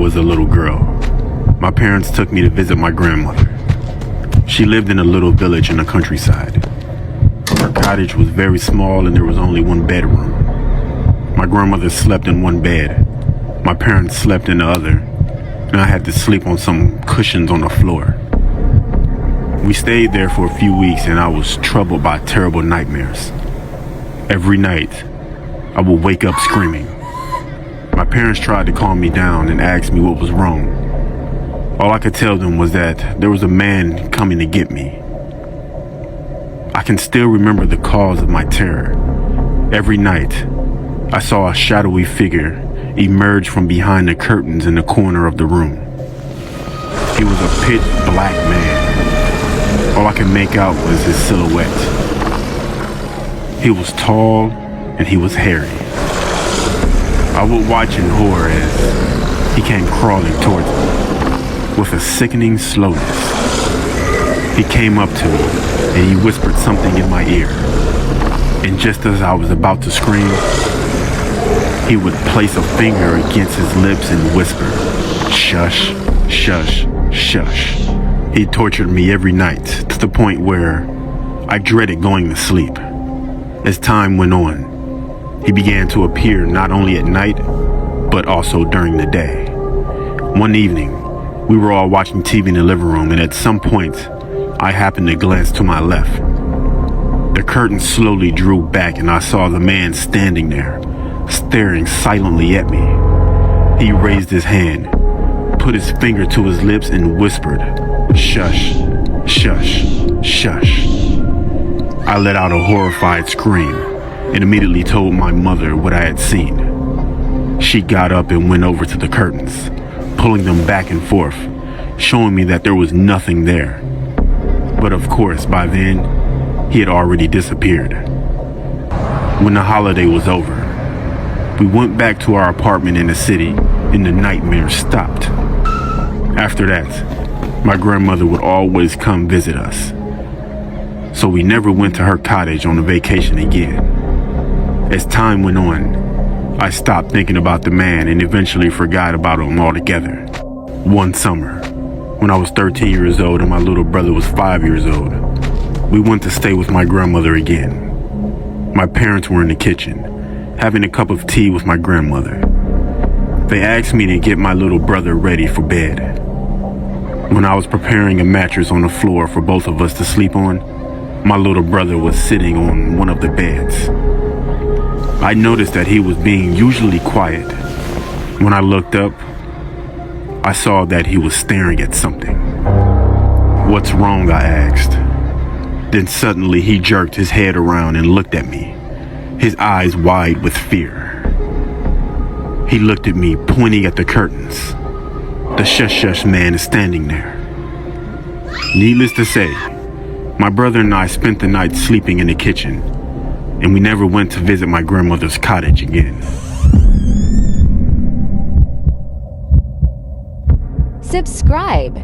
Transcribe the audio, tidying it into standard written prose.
was a little girl, my parents took me to visit my grandmother. She lived in a little village in the countryside. Her cottage was very small and there was only one bedroom. My grandmother slept in one bed. My parents slept in the other, and I had to sleep on some cushions on the floor. We stayed there for a few weeks and I was troubled by terrible nightmares. Every night, I would wake up screaming. My parents tried to calm me down and asked me what was wrong. All I could tell them was that there was a man coming to get me. I can still remember the cause of my terror. Every night, I saw a shadowy figure emerge from behind the curtains in the corner of the room. He was a pitch black man. All I could make out was his silhouette. He was tall and he was hairy. I would watch in horror as he came crawling towards me with a sickening slowness. He came up to me and he whispered something in my ear. And just as I was about to scream, he would place a finger against his lips and whisper, "Shush, shush, shush." He tortured me every night to the point where I dreaded going to sleep. As time went on, he began to appear not only at night, but also during the day. One evening, we were all watching TV in the living room, and at some point, I happened to glance to my left. The curtain slowly drew back and I saw the man standing there, staring silently at me. He raised his hand, put his finger to his lips and whispered, "Shush, shush, shush." I let out a horrified scream and immediately told my mother what I had seen. She got up and went over to the curtains, pulling them back and forth, showing me that there was nothing there. But of course, by then, he had already disappeared. When the holiday was over, we went back to our apartment in the city and the nightmare stopped. After that, my grandmother would always come visit us. So we never went to her cottage on a vacation again. As time went on, I stopped thinking about the man and eventually forgot about him altogether. One summer, when I was 13 years old and my little brother was 5 years old, we went to stay with my grandmother again. My parents were in the kitchen, having a cup of tea with my grandmother. They asked me to get my little brother ready for bed. When I was preparing a mattress on the floor for both of us to sleep on, my little brother was sitting on one of the beds. I noticed that he was being usually quiet. When I looked up, I saw that he was staring at something. "What's wrong?" I asked. Then suddenly he jerked his head around and looked at me, his eyes wide with fear. He looked at me, pointing at the curtains. The shush-shush man is standing there. Needless to say, my brother and I spent the night sleeping in the kitchen, and we never went to visit my grandmother's cottage again. Subscribe.